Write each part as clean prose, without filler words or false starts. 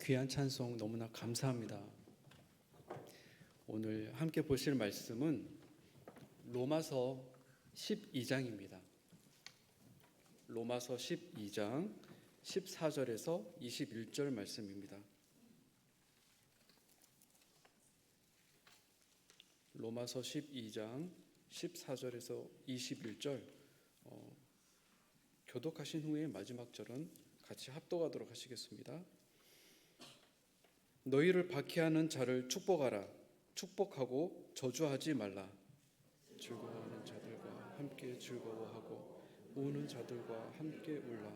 귀한 찬송 너무나 감사합니다. 오늘 함께 보실 말씀은 로마서 12장입니다. 로마서 12장 14절에서 21절 말씀입니다. 로마서 12장 14절에서 21절 교독하신 후에 마지막 절은 같이 합독하도록 하시겠습니다. 너희를 박해하는 자를 축복하라. 축복하고 저주하지 말라. 즐거워하는 자들과 함께 즐거워하고 우는 자들과 함께 울라.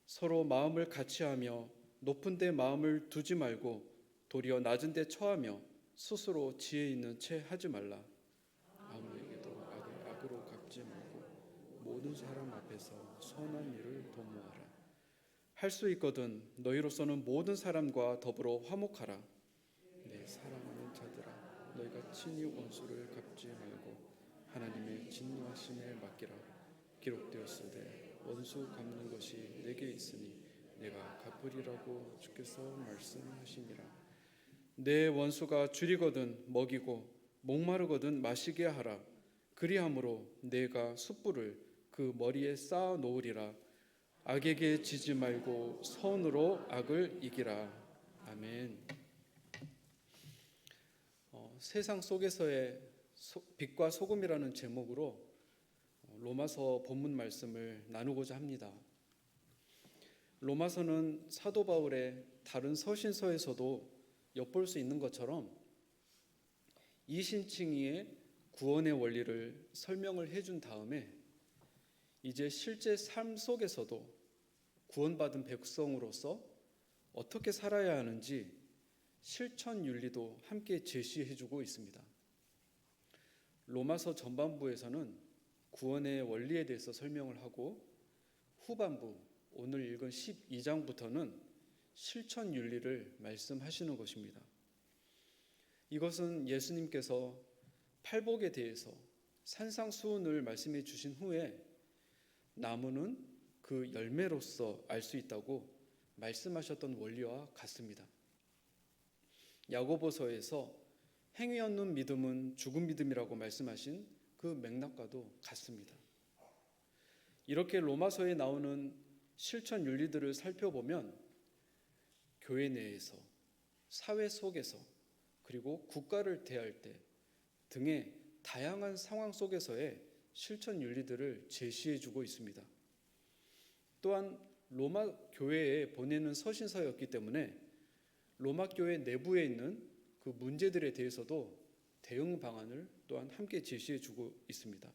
서로 마음을 같이하며 높은 데 마음을 두지 말고 도리어 낮은 데 처하며 스스로 지혜 있는 채 하지 말라. 아무에게도 악을 악으로 갚지 말고 모든 사람 앞에서 선한 일을 도모하라. 할 수 있거든 너희로서는 모든 사람과 더불어 화목하라. 내 사랑하는 자들아, 너희가 친히 원수를 갚지 말고 하나님의 진노하심에 맡기라. 기록되었으되 원수 갚는 것이 내게 있으니 내가 갚으리라고 주께서 말씀하시니라. 내 원수가 줄이거든 먹이고 목마르거든 마시게 하라. 그리함으로 내가 숯불을 그 머리에 쌓아 놓으리라. 악에게 지지 말고 선으로 악을 이기라. 아멘. 세상 속에서의 빛과 소금이라는 제목으로 로마서 본문 말씀을 나누고자 합니다. 로마서는 사도 바울의 다른 서신서에서도 엿볼 수 있는 것처럼 이신칭의의 구원의 원리를 설명을 해준 다음에 이제 실제 삶 속에서도 구원받은 백성으로서 어떻게 살아야 하는지 실천 윤리도 함께 제시해주고 있습니다. 로마서 전반부에서는 구원의 원리에 대해서 설명을 하고 후반부 오늘 읽은 12장부터는 실천 윤리를 말씀하시는 것입니다. 이것은 예수님께서 팔복에 대해서 산상수훈을 말씀해 주신 후에 나무는 그 열매로서 알 수 있다고 말씀하셨던 원리와 같습니다. 야고보서에서 행위 없는 믿음은 죽은 믿음이라고 말씀하신 그 맥락과도 같습니다. 이렇게 로마서에 나오는 실천 윤리들을 살펴보면 교회 내에서, 사회 속에서, 그리고 국가를 대할 때 등의 다양한 상황 속에서의 실천 윤리들을 제시해 주고 있습니다. 또한 로마 교회에 보내는 서신서였기 때문에 로마 교회 내부에 있는 그 문제들에 대해서도 대응 방안을 또한 함께 제시해 주고 있습니다.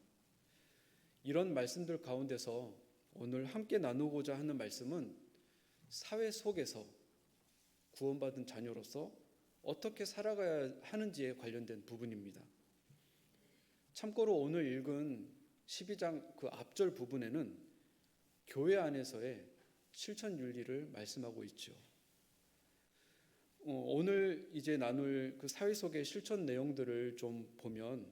이런 말씀들 가운데서 오늘 함께 나누고자 하는 말씀은 사회 속에서 구원받은 자녀로서 어떻게 살아가야 하는지에 관련된 부분입니다. 참고로 오늘 읽은 12장 그 앞절 부분에는 교회 안에서의 실천 윤리를 말씀하고 있죠. 오늘 이제 나눌 그 사회 속의 실천 내용들을 좀 보면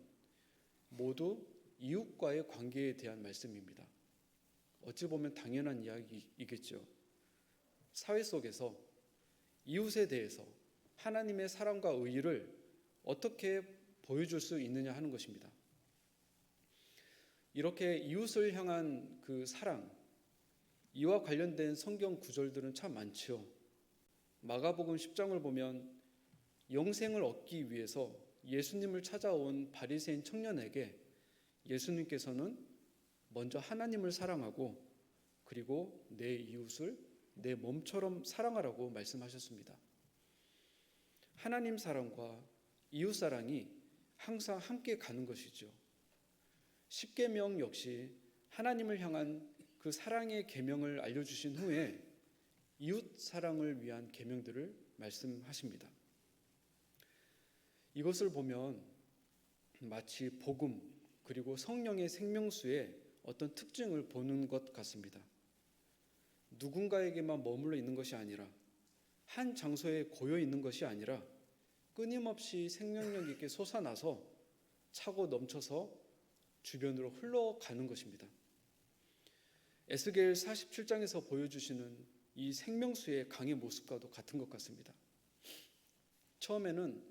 모두 이웃과의 관계에 대한 말씀입니다. 어찌 보면 당연한 이야기이겠죠. 사회 속에서 이웃에 대해서 하나님의 사랑과 의의를 어떻게 보여줄 수 있느냐 하는 것입니다. 이렇게 이웃을 향한 그 사랑, 이와 관련된 성경 구절들은 참 많죠. 마가복음 10장을 보면 영생을 얻기 위해서 예수님을 찾아온 바리새인 청년에게 예수님께서는 먼저 하나님을 사랑하고 그리고 내 이웃을 내 몸처럼 사랑하라고 말씀하셨습니다. 하나님 사랑과 이웃 사랑이 항상 함께 가는 것이죠. 십계명 역시 하나님을 향한 그 사랑의 계명을 알려주신 후에 이웃 사랑을 위한 계명들을 말씀하십니다. 이것을 보면 마치 복음 그리고 성령의 생명수의 어떤 특징을 보는 것 같습니다. 누군가에게만 머물러 있는 것이 아니라 한 장소에 고여 있는 것이 아니라 끊임없이 생명력 있게 솟아나서 차고 넘쳐서 주변으로 흘러가는 것입니다. 에스겔 47장에서 보여주시는 이 생명수의 강의 모습과도 같은 것 같습니다. 처음에는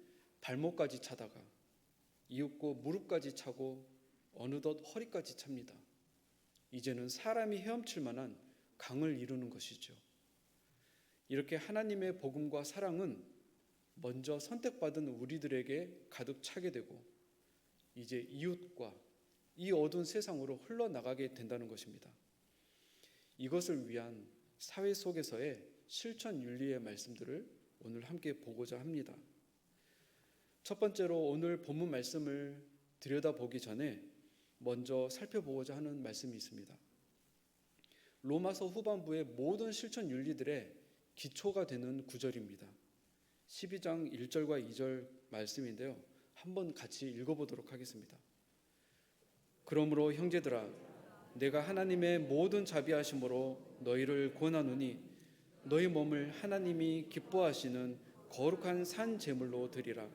발목까지 차다가 이윽고 무릎까지 차고 어느덧 허리까지 찹니다. 이제는 사람이 헤엄칠 만한 강을 이루는 것이죠. 이렇게 하나님의 복음과 사랑은 먼저 선택받은 우리들에게 가득 차게 되고 이제 이웃과 이 어두운 세상으로 흘러나가게 된다는 것입니다. 이것을 위한 사회 속에서의 실천 윤리의 말씀들을 오늘 함께 보고자 합니다. 첫 번째로 오늘 본문 말씀을 들여다보기 전에 먼저 살펴보고자 하는 말씀이 있습니다. 로마서 후반부의 모든 실천 윤리들의 기초가 되는 구절입니다. 12장 1절과 2절 말씀인데요. 한번 같이 읽어보도록 하겠습니다. 그러므로 형제들아, 내가 하나님의 모든 자비하심으로 너희를 권하노니 너희 몸을 하나님이 기뻐하시는 거룩한 산 제물로 드리라.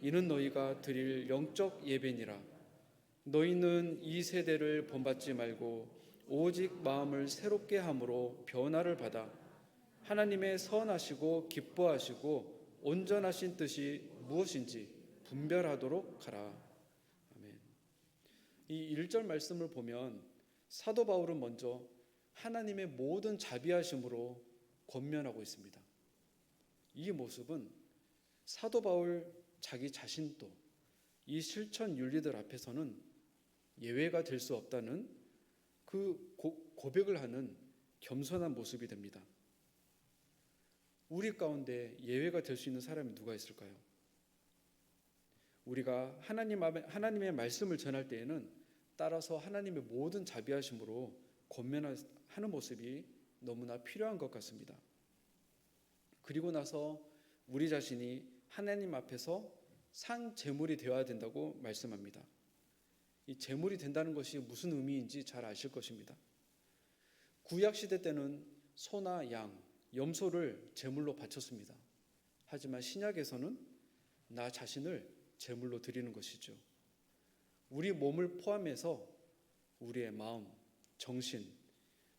이는 너희가 드릴 영적 예배니라. 너희는 이 세대를 본받지 말고 오직 마음을 새롭게 함으로 변화를 받아 하나님의 선하시고 기뻐하시고 온전하신 뜻이 무엇인지 분별하도록 하라. 아멘. 이 1절 말씀을 보면 사도 바울은 먼저 하나님의 모든 자비하심으로 권면하고 있습니다. 이 모습은 사도 바울 자기 자신도 이 실천 윤리들 앞에서는 예외가 될 수 없다는 그 고백을 하는 겸손한 모습이 됩니다. 우리 가운데 예외가 될 수 있는 사람이 누가 있을까요? 우리가 하나님의 말씀을 전할 때에는 따라서 하나님의 모든 자비하심으로 권면하는 모습이 너무나 필요한 것 같습니다. 그리고 나서 우리 자신이 하나님 앞에서 산 제물이 되어야 된다고 말씀합니다. 이 제물이 된다는 것이 무슨 의미인지 잘 아실 것입니다. 구약 시대 때는 소나 양, 염소를 제물로 바쳤습니다. 하지만 신약에서는 나 자신을 제물로 드리는 것이죠. 우리 몸을 포함해서 우리의 마음, 정신,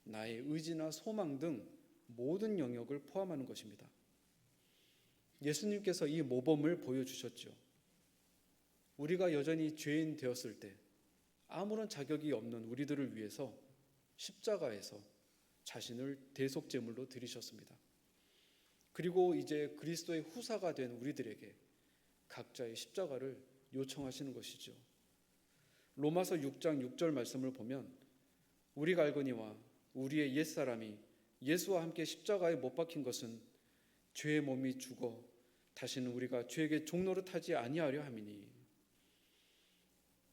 나의 의지나 소망 등 모든 영역을 포함하는 것입니다. 예수님께서 이 모범을 보여주셨죠. 우리가 여전히 죄인 되었을 때 아무런 자격이 없는 우리들을 위해서 십자가에서 자신을 대속제물로 드리셨습니다. 그리고 이제 그리스도의 후사가 된 우리들에게 각자의 십자가를 요청하시는 것이죠. 로마서 6장 6절 말씀을 보면 우리가 알거니와 우리의 옛사람이 예수와 함께 십자가에 못 박힌 것은 죄의 몸이 죽어 다시는 우리가 죄에게 종노릇하지 아니하려 함이니.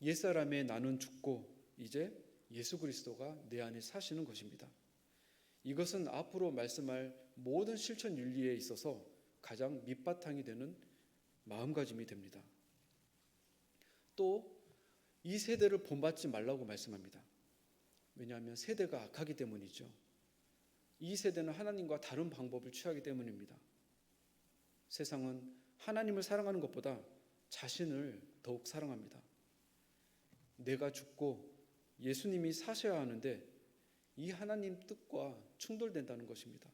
옛사람의 나는 죽고 이제 예수 그리스도가 내 안에 사시는 것입니다. 이것은 앞으로 말씀할 모든 실천 윤리에 있어서 가장 밑바탕이 되는 마음가짐이 됩니다. 또 이 세대를 본받지 말라고 말씀합니다. 왜냐하면 세대가 악하기 때문이죠. 이 세대는 하나님과 다른 방법을 취하기 때문입니다. 세상은 하나님을 사랑하는 것보다 자신을 더욱 사랑합니다. 내가 죽고 예수님이 사셔야 하는데 이 하나님 뜻과 충돌된다는 것입니다.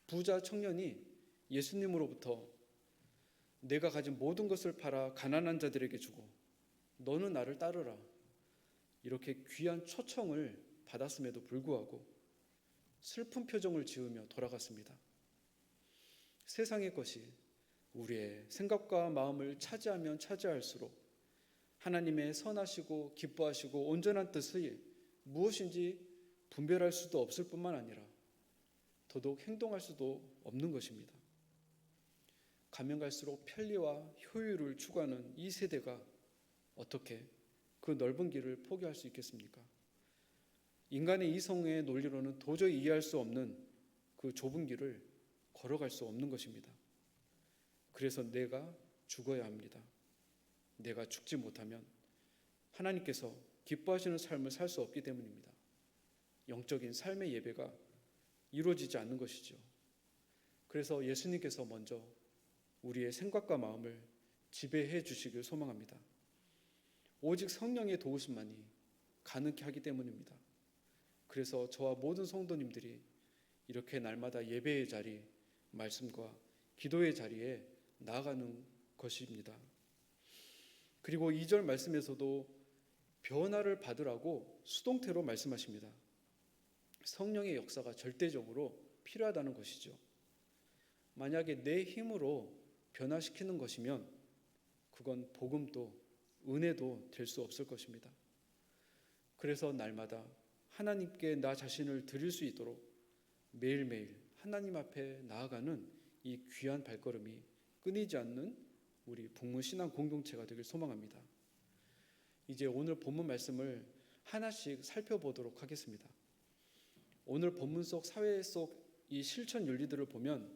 부자 청년이 예수님으로부터 내가 가진 모든 것을 팔아 가난한 자들에게 주고 너는 나를 따르라 이렇게 귀한 초청을 받았음에도 불구하고 슬픈 표정을 지으며 돌아갔습니다. 세상의 것이 우리의 생각과 마음을 차지하면 차지할수록 하나님의 선하시고 기뻐하시고 온전한 뜻이 무엇인지 분별할 수도 없을 뿐만 아니라 더더욱 행동할 수도 없는 것입니다. 가면 갈수록 편리와 효율을 추구하는 이 세대가 어떻게 그 넓은 길을 포기할 수 있겠습니까? 인간의 이성의 논리로는 도저히 이해할 수 없는 그 좁은 길을 걸어갈 수 없는 것입니다. 그래서 내가 죽어야 합니다. 내가 죽지 못하면 하나님께서 기뻐하시는 삶을 살 수 없기 때문입니다. 영적인 삶의 예배가 이루어지지 않는 것이죠. 그래서 예수님께서 먼저 우리의 생각과 마음을 지배해 주시길 소망합니다. 오직 성령의 도우심만이 가능케 하기 때문입니다. 그래서 저와 모든 성도님들이 이렇게 날마다 예배의 자리, 말씀과 기도의 자리에 나아가는 것입니다. 그리고 2절 말씀에서도 변화를 받으라고 수동태로 말씀하십니다. 성령의 역사가 절대적으로 필요하다는 것이죠. 만약에 내 힘으로 변화시키는 것이면 그건 복음도 은혜도 될 수 없을 것입니다. 그래서 날마다 하나님께 나 자신을 드릴 수 있도록 매일매일 하나님 앞에 나아가는 이 귀한 발걸음이 끊이지 않는 우리 북문신앙 공동체가 되길 소망합니다. 이제 오늘 본문 말씀을 하나씩 살펴보도록 하겠습니다. 오늘 본문 속 사회 속 이 실천 윤리들을 보면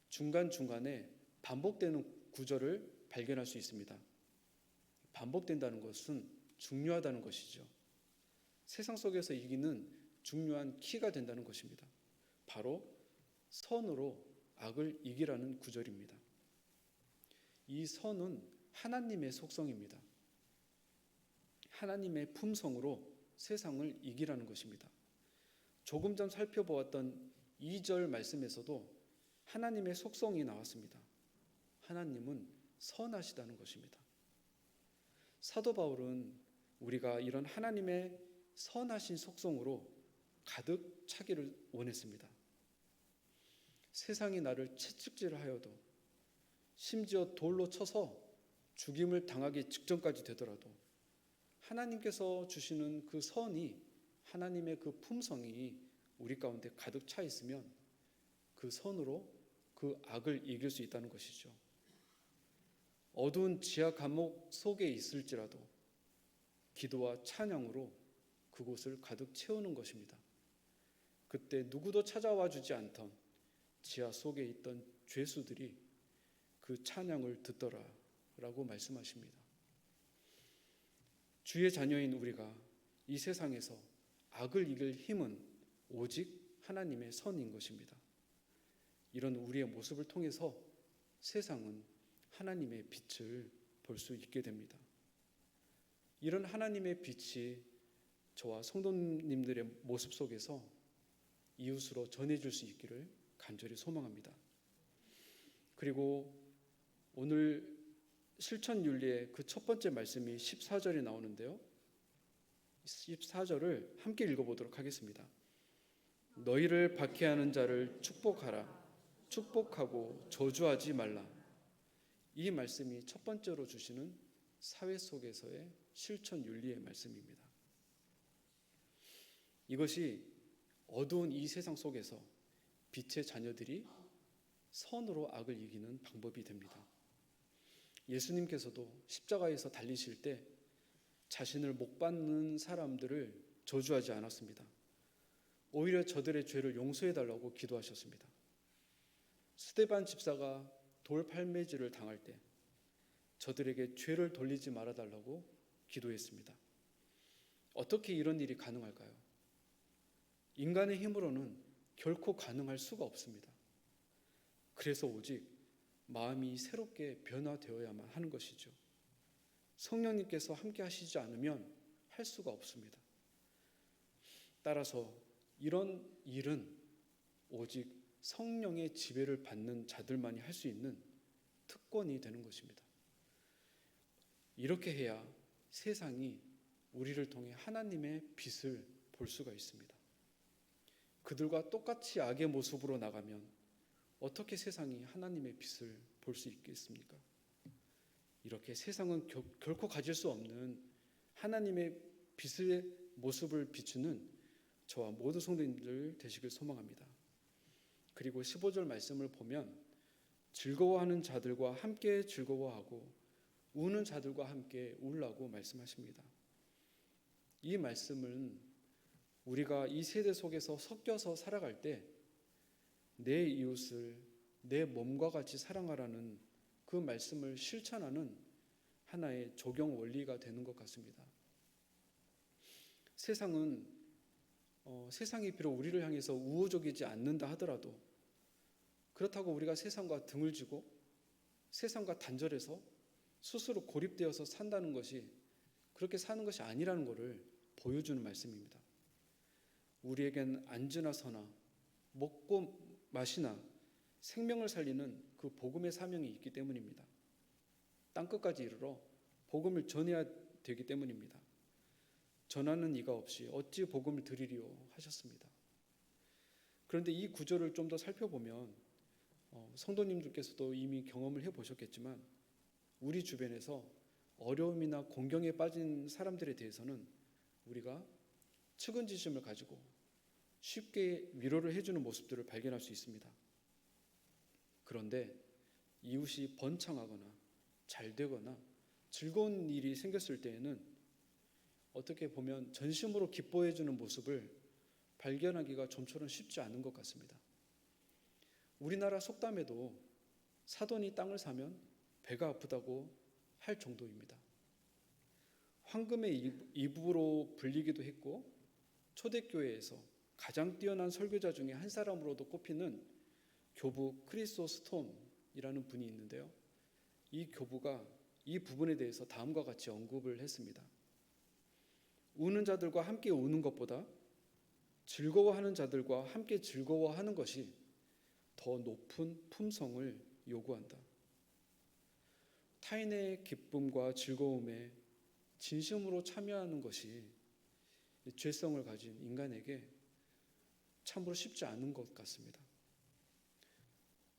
중간중간에 반복되는 구절을 발견할 수 있습니다. 반복된다는 것은 중요하다는 것이죠. 세상 속에서 이기는 중요한 키가 된다는 것입니다. 바로 선으로 악을 이기라는 구절입니다. 이 선은 하나님의 속성입니다. 하나님의 품성으로 세상을 이기라는 것입니다. 조금 전 살펴보았던 2절 말씀에서도 하나님의 속성이 나왔습니다. 하나님은 선하시다는 것입니다. 사도 바울은 우리가 이런 하나님의 선하신 속성으로 가득 차기를 원했습니다. 세상이 나를 채찍질하여도 심지어 돌로 쳐서 죽임을 당하기 직전까지 되더라도 하나님께서 주시는 그 선이, 하나님의 그 품성이 우리 가운데 가득 차 있으면 그 선으로 그 악을 이길 수 있다는 것이죠. 어두운 지하 감옥 속에 있을지라도 기도와 찬양으로 그곳을 가득 채우는 것입니다. 그때 누구도 찾아와 주지 않던 지하 속에 있던 죄수들이 그 찬양을 듣더라라고 말씀하십니다. 주의 자녀인 우리가 이 세상에서 악을 이길 힘은 오직 하나님의 선인 것입니다. 이런 우리의 모습을 통해서 세상은 하나님의 빛을 볼 수 있게 됩니다. 이런 하나님의 빛이 저와 성도님들의 모습 속에서 이웃으로 전해질 수 있기를 간절히 소망합니다. 그리고 오늘 실천윤리의 그 첫 번째 말씀이 14절에 나오는데요. 14절을 함께 읽어보도록 하겠습니다. 너희를 박해하는 자를 축복하라. 축복하고 저주하지 말라. 이 말씀이 첫 번째로 주시는 사회 속에서의 실천 윤리의 말씀입니다. 이것이 어두운 이 세상 속에서 빛의 자녀들이 선으로 악을 이기는 방법이 됩니다. 예수님께서도 십자가에서 달리실 때 자신을 못 받는 사람들을 저주하지 않았습니다. 오히려 저들의 죄를 용서해달라고 기도하셨습니다. 스데반 집사가 돌팔매질을 당할 때 저들에게 죄를 돌리지 말아달라고 기도했습니다. 어떻게 이런 일이 가능할까요? 인간의 힘으로는 결코 가능할 수가 없습니다. 그래서 오직 마음이 새롭게 변화되어야만 하는 것이죠. 성령님께서 함께 하시지 않으면 할 수가 없습니다. 따라서 이런 일은 오직 성령의 지배를 받는 자들만이 할 수 있는 특권이 되는 것입니다. 이렇게 해야 세상이 우리를 통해 하나님의 빛을 볼 수가 있습니다. 그들과 똑같이 악의 모습으로 나가면 어떻게 세상이 하나님의 빛을 볼 수 있겠습니까? 이렇게 세상은 결코 가질 수 없는 하나님의 빛의 모습을 비추는 저와 모든 성도님들 되시길 소망합니다. 그리고 15절 말씀을 보면 즐거워하는 자들과 함께 즐거워하고 우는 자들과 함께 울라고 말씀하십니다. 이 말씀은 우리가 이 세대 속에서 섞여서 살아갈 때 내 이웃을 내 몸과 같이 사랑하라는 그 말씀을 실천하는 하나의 적용 원리가 되는 것 같습니다. 세상이 비록 우리를 향해서 우호적이지 않는다 하더라도 그렇다고 우리가 세상과 등을 지고 세상과 단절해서 스스로 고립되어서 산다는 것이 그렇게 사는 것이 아니라는 것을 보여주는 말씀입니다. 우리에겐 안주나 서나 먹고 마시나 생명을 살리는 그 복음의 사명이 있기 때문입니다. 땅끝까지 이르러 복음을 전해야 되기 때문입니다. 전하는 이가 없이 어찌 복음을 드리리요 하셨습니다. 그런데 이 구절을 좀 더 살펴보면 성도님들께서도 이미 경험을 해보셨겠지만 우리 주변에서 어려움이나 공경에 빠진 사람들에 대해서는 우리가 측은지심을 가지고 쉽게 위로를 해주는 모습들을 발견할 수 있습니다. 그런데 이웃이 번창하거나 잘 되거나 즐거운 일이 생겼을 때에는 어떻게 보면 전심으로 기뻐해주는 모습을 발견하기가 좀처럼 쉽지 않은 것 같습니다. 우리나라 속담에도 사돈이 땅을 사면 배가 아프다고 할 정도입니다. 황금의 이브로 불리기도 했고 초대교회에서 가장 뛰어난 설교자 중에 한 사람으로도 꼽히는 교부 크리소스톰이라는 분이 있는데요. 이 교부가 이 부분에 대해서 다음과 같이 언급을 했습니다. 우는 자들과 함께 우는 것보다 즐거워하는 자들과 함께 즐거워하는 것이 더 높은 품성을 요구한다. 타인의 기쁨과 즐거움에 진심으로 참여하는 것이 죄성을 가진 인간에게 참으로 쉽지 않은 것 같습니다.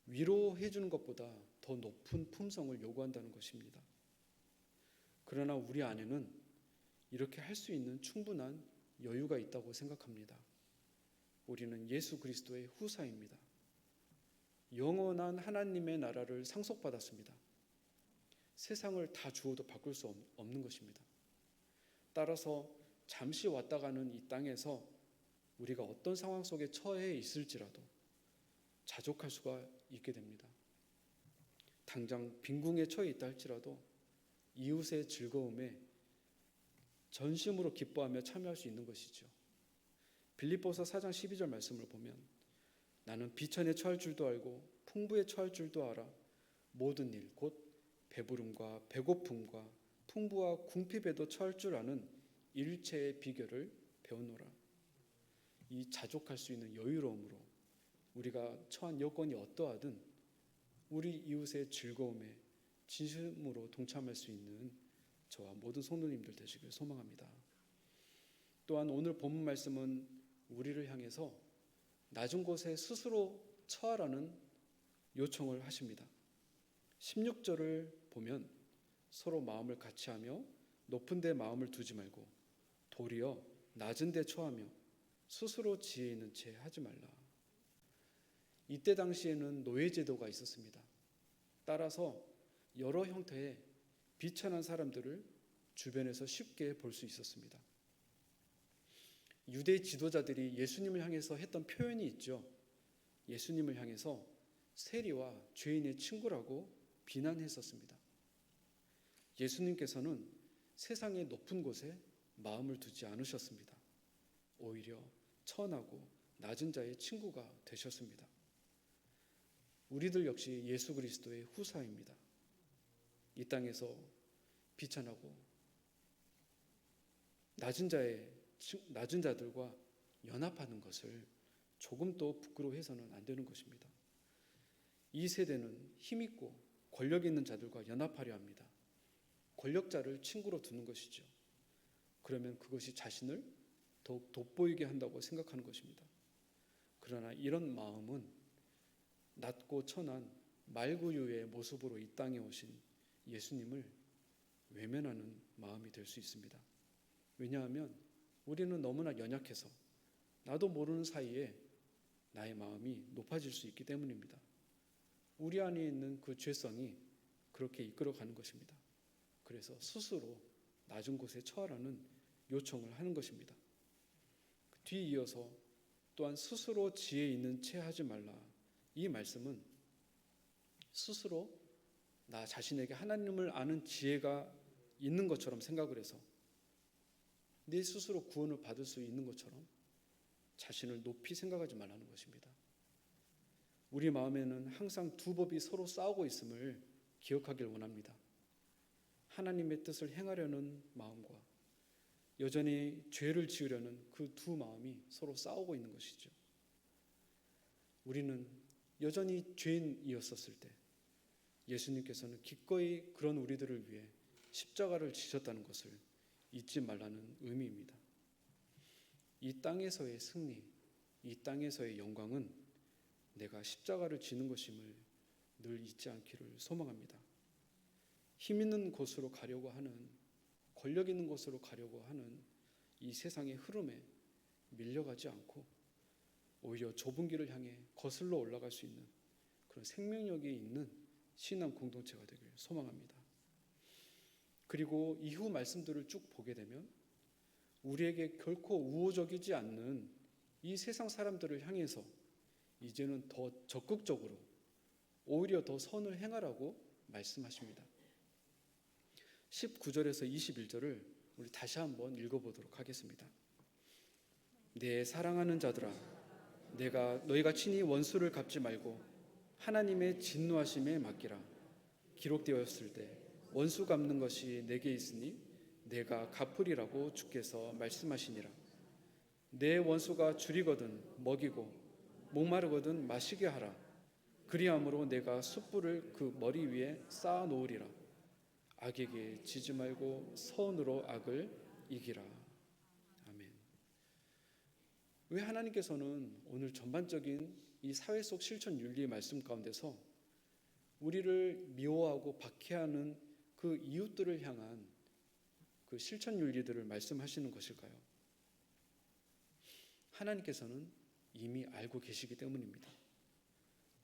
위로해 주는 것보다 더 높은 품성을 요구한다는 것입니다. 그러나 우리 안에는 이렇게 할 수 있는 충분한 여유가 있다고 생각합니다. 우리는 예수 그리스도의 후사입니다. 영원한 하나님의 나라를 상속받았습니다. 세상을 다 주어도 바꿀 수 없는 것입니다. 따라서 잠시 왔다 가는 이 땅에서 우리가 어떤 상황 속에 처해 있을지라도 자족할 수가 있게 됩니다. 당장 빈궁에 처해 있다 할지라도 이웃의 즐거움에 전심으로 기뻐하며 참여할 수 있는 것이죠. 빌립보서 4장 12절 말씀을 보면 나는 비천에 처할 줄도 알고 풍부에 처할 줄도 알아 모든 일 곧 배부름과 배고픔과 풍부와 궁핍에도 처할 줄 아는 일체의 비결을 배우노라. 이 자족할 수 있는 여유로움으로 우리가 처한 여건이 어떠하든 우리 이웃의 즐거움에 진심으로 동참할 수 있는 저와 모든 성도님들 되시길 소망합니다. 또한 오늘 본문 말씀은 우리를 향해서 낮은 곳에 스스로 처하라는 요청을 하십니다. 16절을 보면 서로 마음을 같이하며 높은 데 마음을 두지 말고 도리어 낮은 데 처하며 스스로 지혜 있는 채 하지 말라. 이때 당시에는 노예제도가 있었습니다. 따라서 여러 형태의 비천한 사람들을 주변에서 쉽게 볼 수 있었습니다. 유대 지도자들이 예수님을 향해서 했던 표현이 있죠. 예수님을 향해서 세리와 죄인의 친구라고 비난했었습니다. 예수님께서는 세상의 높은 곳에 마음을 두지 않으셨습니다. 오히려 천하고 낮은 자의 친구가 되셨습니다. 우리들 역시 예수 그리스도의 후사입니다. 이 땅에서 비천하고 낮은 자들과 연합하는 것을 조금도 부끄러워해서는 안 되는 것입니다. 이 세대는 힘있고 권력 있는 자들과 연합하려 합니다. 권력자를 친구로 두는 것이죠. 그러면 그것이 자신을 더욱 돋보이게 한다고 생각하는 것입니다. 그러나 이런 마음은 낮고 천한 말구유의 모습으로 이 땅에 오신 예수님을 외면하는 마음이 될 수 있습니다. 왜냐하면 우리는 너무나 연약해서 나도 모르는 사이에 나의 마음이 높아질 수 있기 때문입니다. 우리 안에 있는 그 죄성이 그렇게 이끌어가는 것입니다. 그래서 스스로 낮은 곳에 처하라는 요청을 하는 것입니다. 뒤이어서 또한 스스로 지혜 있는 채 하지 말라. 이 말씀은 스스로 나 자신에게 하나님을 아는 지혜가 있는 것처럼 생각을 해서 내 스스로 구원을 받을 수 있는 것처럼 자신을 높이 생각하지 말라는 것입니다. 우리 마음에는 항상 두 법이 서로 싸우고 있음을 기억하길 원합니다. 하나님의 뜻을 행하려는 마음과 여전히 죄를 지으려는 그 두 마음이 서로 싸우고 있는 것이죠. 우리는 여전히 죄인이었었을 때 예수님께서는 기꺼이 그런 우리들을 위해 십자가를 지셨다는 것을 잊지 말라는 의미입니다. 이 땅에서의 승리, 이 땅에서의 영광은 내가 십자가를 지는 것임을 늘 잊지 않기를 소망합니다. 힘 있는 곳으로 가려고 하는, 권력 있는 곳으로 가려고 하는 이 세상의 흐름에 밀려가지 않고 오히려 좁은 길을 향해 거슬러 올라갈 수 있는 그런 생명력이 있는 신앙 공동체가 되길 소망합니다. 그리고 이후 말씀들을 쭉 보게 되면 우리에게 결코 우호적이지 않는 이 세상 사람들을 향해서 이제는 더 적극적으로 오히려 더 선을 행하라고 말씀하십니다. 19절에서 21절을 우리 다시 한번 읽어보도록 하겠습니다. 내 사랑하는 자들아, 너희가 친히 원수를 갚지 말고 하나님의 진노하심에 맡기라. 기록되었을 때 원수 갚는 것이 내게 있으니 내가 갚으리라고 주께서 말씀하시니라. 내 원수가 줄이거든 먹이고 목마르거든 마시게 하라. 그리함으로 내가 숯불을 그 머리 위에 쌓아 놓으리라. 악에게 지지 말고 선으로 악을 이기라. 아멘. 왜 하나님께서는 오늘 전반적인 이 사회 속 실천 윤리의 말씀 가운데서 우리를 미워하고 박해하는 그 이웃들을 향한 그 실천 윤리들을 말씀하시는 것일까요? 하나님께서는 이미 알고 계시기 때문입니다.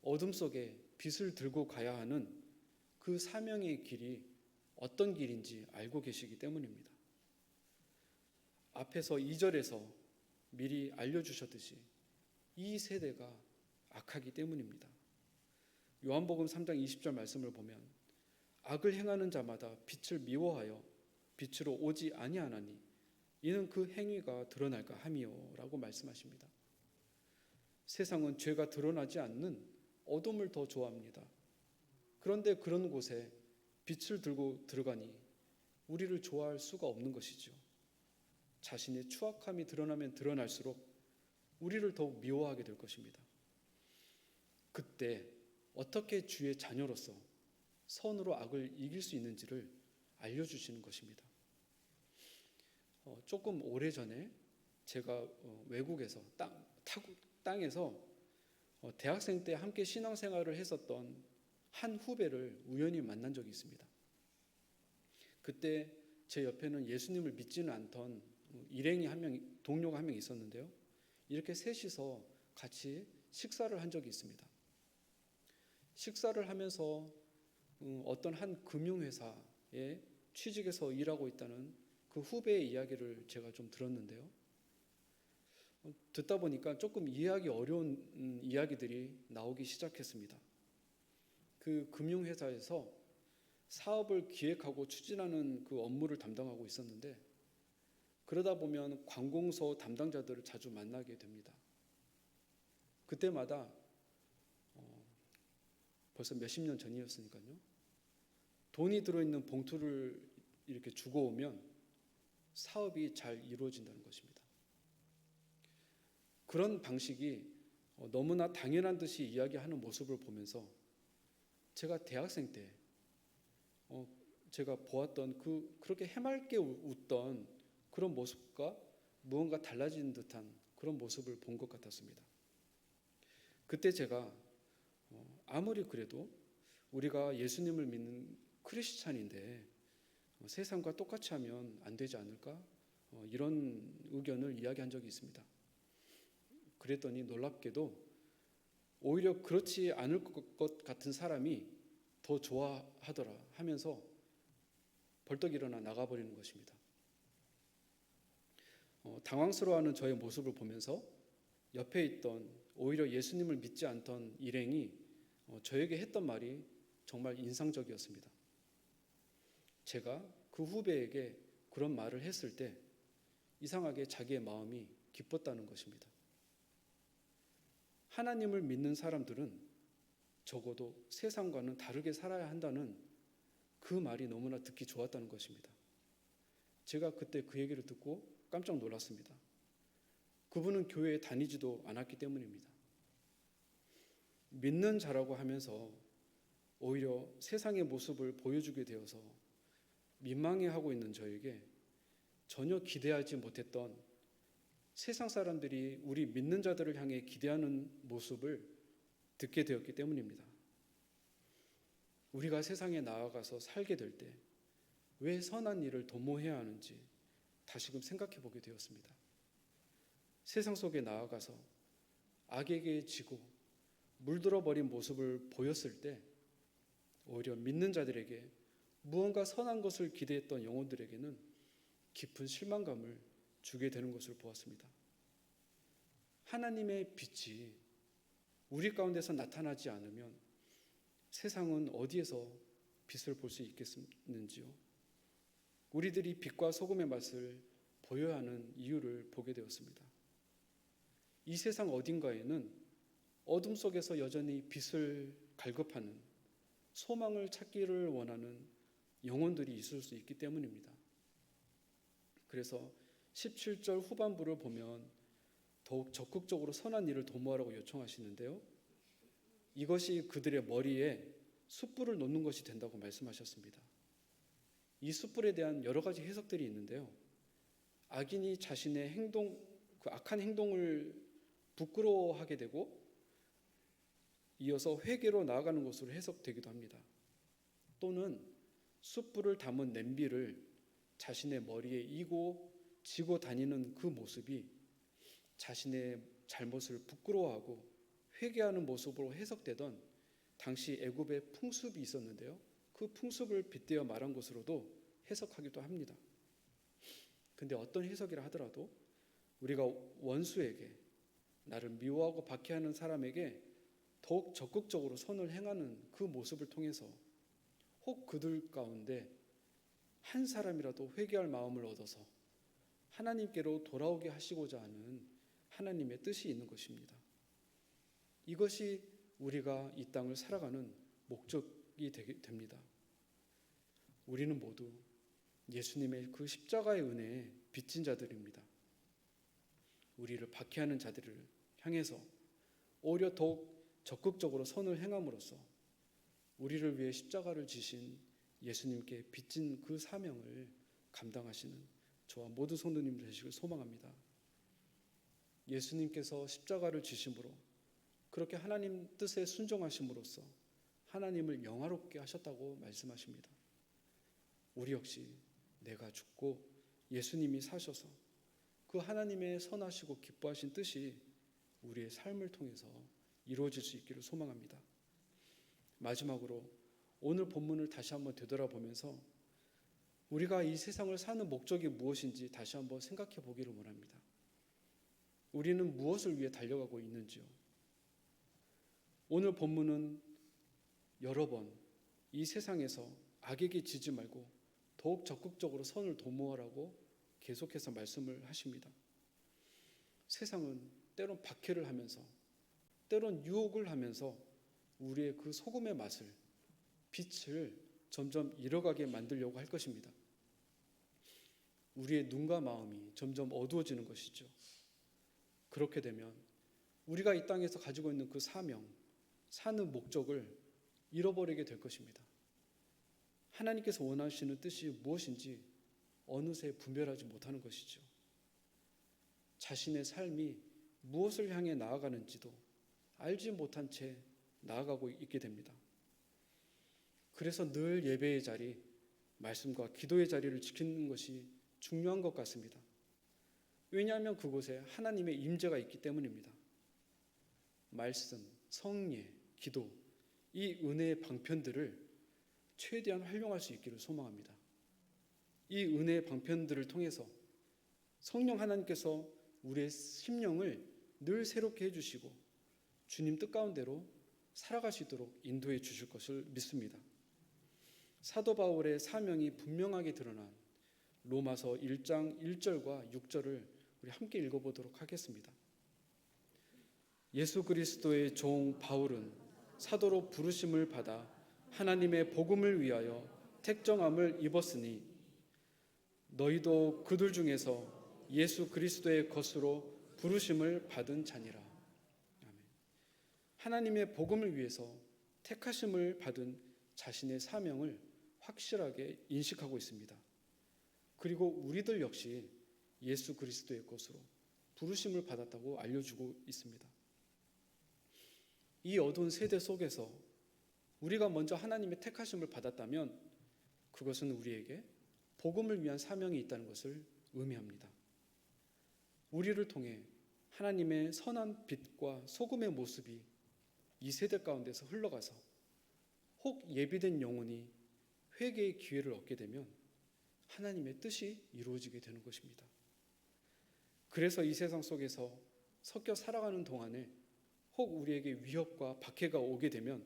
어둠 속에 빛을 들고 가야 하는 그 사명의 길이 어떤 길인지 알고 계시기 때문입니다. 앞에서 2절에서 미리 알려주셨듯이 이 세대가 악하기 때문입니다. 요한복음 3장 20절 말씀을 보면 악을 행하는 자마다 빛을 미워하여 빛으로 오지 아니하나니 이는 그 행위가 드러날까 함이요 라고 말씀하십니다. 세상은 죄가 드러나지 않는 어둠을 더 좋아합니다. 그런데 그런 곳에 빛을 들고 들어가니 우리를 좋아할 수가 없는 것이죠. 자신의 추악함이 드러나면 드러날수록 우리를 더욱 미워하게 될 것입니다. 그때 어떻게 주의 자녀로서 선으로 악을 이길 수 있는지를 알려주시는 것입니다. 조금 오래전에 제가 외국에서 땅에서 대학생 때 함께 신앙생활을 했었던 한 후배를 우연히 만난 적이 있습니다. 그때 제 옆에는 예수님을 믿지는 않던 동료가 한 명 있었는데요. 이렇게 셋이서 같이 식사를 한 적이 있습니다. 식사를 하면서 어떤 한 금융회사에 취직해서 일하고 있다는 그 후배의 이야기를 제가 좀 들었는데요. 듣다 보니까 조금 이해하기 어려운 이야기들이 나오기 시작했습니다. 그 금융회사에서 사업을 기획하고 추진하는 그 업무를 담당하고 있었는데 그러다 보면 관공서 담당자들을 자주 만나게 됩니다. 그때마다 벌써 몇십 년 전이었으니까요. 돈이 들어있는 봉투를 이렇게 주고 오면 사업이 잘 이루어진다는 것입니다. 그런 방식이 너무나 당연한 듯이 이야기하는 모습을 보면서 제가 대학생 때 제가 보았던 그렇게 해맑게 웃던 그런 모습과 무언가 달라진 듯한 그런 모습을 본 것 같았습니다. 그때 제가 아무리 그래도 우리가 예수님을 믿는 크리스찬인데 세상과 똑같이 하면 안 되지 않을까? 이런 의견을 이야기한 적이 있습니다. 그랬더니 놀랍게도 오히려 그렇지 않을 것 같은 사람이 더 좋아하더라 하면서 벌떡 일어나 나가버리는 것입니다. 당황스러워하는 저의 모습을 보면서 옆에 있던 오히려 예수님을 믿지 않던 일행이 저에게 했던 말이 정말 인상적이었습니다. 제가 그 후배에게 그런 말을 했을 때 이상하게 자기의 마음이 기뻤다는 것입니다. 하나님을 믿는 사람들은 적어도 세상과는 다르게 살아야 한다는 그 말이 너무나 듣기 좋았다는 것입니다. 제가 그때 그 얘기를 듣고 깜짝 놀랐습니다. 그분은 교회에 다니지도 않았기 때문입니다. 믿는 자라고 하면서 오히려 세상의 모습을 보여주게 되어서 민망해하고 있는 저에게 전혀 기대하지 못했던 세상 사람들이 우리 믿는 자들을 향해 기대하는 모습을 듣게 되었기 때문입니다. 우리가 세상에 나아가서 살게 될 때 왜 선한 일을 도모해야 하는지 다시금 생각해 보게 되었습니다. 세상 속에 나아가서 악에게 지고 물들어 버린 모습을 보였을 때 오히려 믿는 자들에게 무언가 선한 것을 기대했던 영혼들에게는 깊은 실망감을 주게 되는 것을 보았습니다. 하나님의 빛이 우리 가운데서 나타나지 않으면 세상은 어디에서 빛을 볼 수 있겠는지요? 우리들이 빛과 소금의 맛을 보여야 하는 이유를 보게 되었습니다. 이 세상 어딘가에는 어둠 속에서 여전히 빛을 갈급하는, 소망을 찾기를 원하는 영혼들이 있을 수 있기 때문입니다. 그래서 17절 후반부를 보면 더욱 적극적으로 선한 일을 도모하라고 요청하시는데요, 이것이 그들의 머리에 숯불을 놓는 것이 된다고 말씀하셨습니다. 이 숯불에 대한 여러 가지 해석들이 있는데요, 악인이 자신의 그 악한 행동을 부끄러워하게 되고 이어서 회개로 나아가는 것으로 해석되기도 합니다. 또는 숯불을 담은 냄비를 자신의 머리에 이고 지고 다니는 그 모습이 자신의 잘못을 부끄러워하고 회개하는 모습으로 해석되던 당시 애굽의 풍습이 있었는데요, 그 풍습을 빗대어 말한 것으로도 해석하기도 합니다. 근데 어떤 해석이라 하더라도 우리가 원수에게, 나를 미워하고 박해하는 사람에게 더욱 적극적으로 선을 행하는 그 모습을 통해서 혹 그들 가운데 한 사람이라도 회개할 마음을 얻어서 하나님께로 돌아오게 하시고자 하는 하나님의 뜻이 있는 것입니다. 이것이 우리가 이 땅을 살아가는 목적이 됩니다. 우리는 모두 예수님의 그 십자가의 은혜에 빚진 자들입니다. 우리를 박해하는 자들을 향해서 오히려 더욱 적극적으로 선을 행함으로써 우리를 위해 십자가를 지신 예수님께 빚진 그 사명을 감당하시는 저와 모두 성도님 되시길 소망합니다. 예수님께서 십자가를 지심으로 그렇게 하나님 뜻에 순종하심으로써 하나님을 영화롭게 하셨다고 말씀하십니다. 우리 역시 내가 죽고 예수님이 사셔서 그 하나님의 선하시고 기뻐하신 뜻이 우리의 삶을 통해서 이루어질 수 있기를 소망합니다. 마지막으로 오늘 본문을 다시 한번 되돌아보면서 우리가 이 세상을 사는 목적이 무엇인지 다시 한번 생각해 보기를 원합니다. 우리는 무엇을 위해 달려가고 있는지요? 오늘 본문은 여러 번 이 세상에서 악에게 지지 말고 더욱 적극적으로 선을 도모하라고 계속해서 말씀을 하십니다. 세상은 때론 박해를 하면서, 때론 유혹을 하면서 우리의 그 소금의 맛을, 빛을 점점 잃어가게 만들려고 할 것입니다. 우리의 눈과 마음이 점점 어두워지는 것이죠. 그렇게 되면 우리가 이 땅에서 가지고 있는 그 사명, 사는 목적을 잃어버리게 될 것입니다. 하나님께서 원하시는 뜻이 무엇인지 어느새 분별하지 못하는 것이죠. 자신의 삶이 무엇을 향해 나아가는지도 알지 못한 채 나아가고 있게 됩니다. 그래서 늘 예배의 자리, 말씀과 기도의 자리를 지키는 것이 중요한 것 같습니다. 왜냐하면 그곳에 하나님의 임재가 있기 때문입니다. 말씀, 성례, 기도, 이 은혜의 방편들을 최대한 활용할 수 있기를 소망합니다. 이 은혜의 방편들을 통해서 성령 하나님께서 우리의 심령을 늘 새롭게 해주시고 주님 뜻 가운데로 살아갈 수 있도록 인도해 주실 것을 믿습니다. 사도 바울의 사명이 분명하게 드러난 로마서 1장 1절과 6절을 우리 함께 읽어보도록 하겠습니다. 예수 그리스도의 종 바울은 사도로 부르심을 받아 하나님의 복음을 위하여 택정함을 입었으니 너희도 그들 중에서 예수 그리스도의 것으로 부르심을 받은 자니라. 아멘. 하나님의 복음을 위해서 택하심을 받은 자신의 사명을 확실하게 인식하고 있습니다. 그리고 우리들 역시 예수 그리스도의 것으로 부르심을 받았다고 알려주고 있습니다. 이 어두운 세대 속에서 우리가 먼저 하나님의 택하심을 받았다면 그것은 우리에게 복음을 위한 사명이 있다는 것을 의미합니다. 우리를 통해 하나님의 선한 빛과 소금의 모습이 이 세대 가운데서 흘러가서 혹 예비된 영혼이 회개의 기회를 얻게 되면 하나님의 뜻이 이루어지게 되는 것입니다. 그래서 이 세상 속에서 섞여 살아가는 동안에 혹 우리에게 위협과 박해가 오게 되면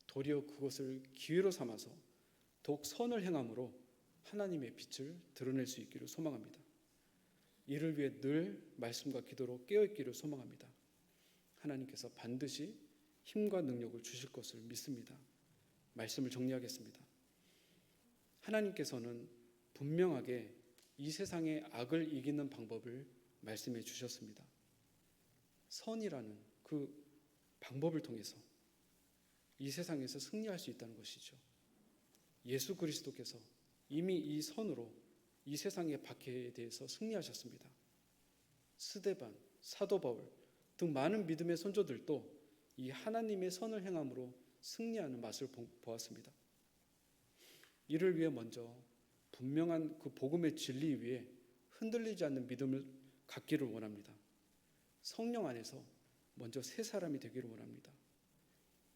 도리어 그것을 기회로 삼아서 더욱 선을 행함으로 하나님의 빛을 드러낼 수 있기를 소망합니다. 이를 위해 늘 말씀과 기도로 깨어있기를 소망합니다. 하나님께서 반드시 힘과 능력을 주실 것을 믿습니다. 말씀을 정리하겠습니다. 하나님께서는 분명하게 이 세상의 악을 이기는 방법을 말씀해 주셨습니다. 선이라는 그 방법을 통해서 이 세상에서 승리할 수 있다는 것이죠. 예수 그리스도께서 이미 이 선으로 이 세상의 박해에 대해서 승리하셨습니다. 스데반, 사도 바울 등 많은 믿음의 선조들도 이 하나님의 선을 행함으로 승리하는 맛을 보았습니다. 이를 위해 먼저 분명한 그 복음의 진리 위에 흔들리지 않는 믿음을 갖기를 원합니다. 성령 안에서 먼저 새 사람이 되기를 원합니다.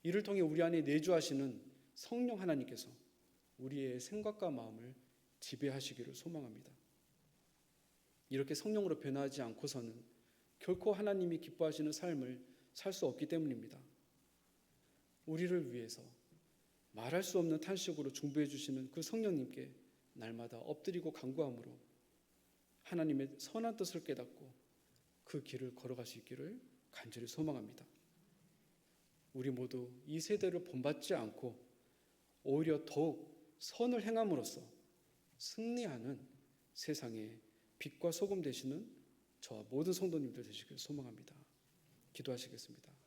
이를 통해 우리 안에 내주하시는 성령 하나님께서 우리의 생각과 마음을 지배하시기를 소망합니다. 이렇게 성령으로 변하지 않고서는 결코 하나님이 기뻐하시는 삶을 살 수 없기 때문입니다. 우리를 위해서 말할 수 없는 탄식으로 중보해 주시는 그 성령님께 날마다 엎드리고 간구함으로 하나님의 선한 뜻을 깨닫고 그 길을 걸어갈 수 있기를 간절히 소망합니다. 우리 모두 이 세대를 본받지 않고 오히려 더욱 선을 행함으로써 승리하는 세상의 빛과 소금 되시는 저와 모든 성도님들 되시길 소망합니다. 기도하시겠습니다.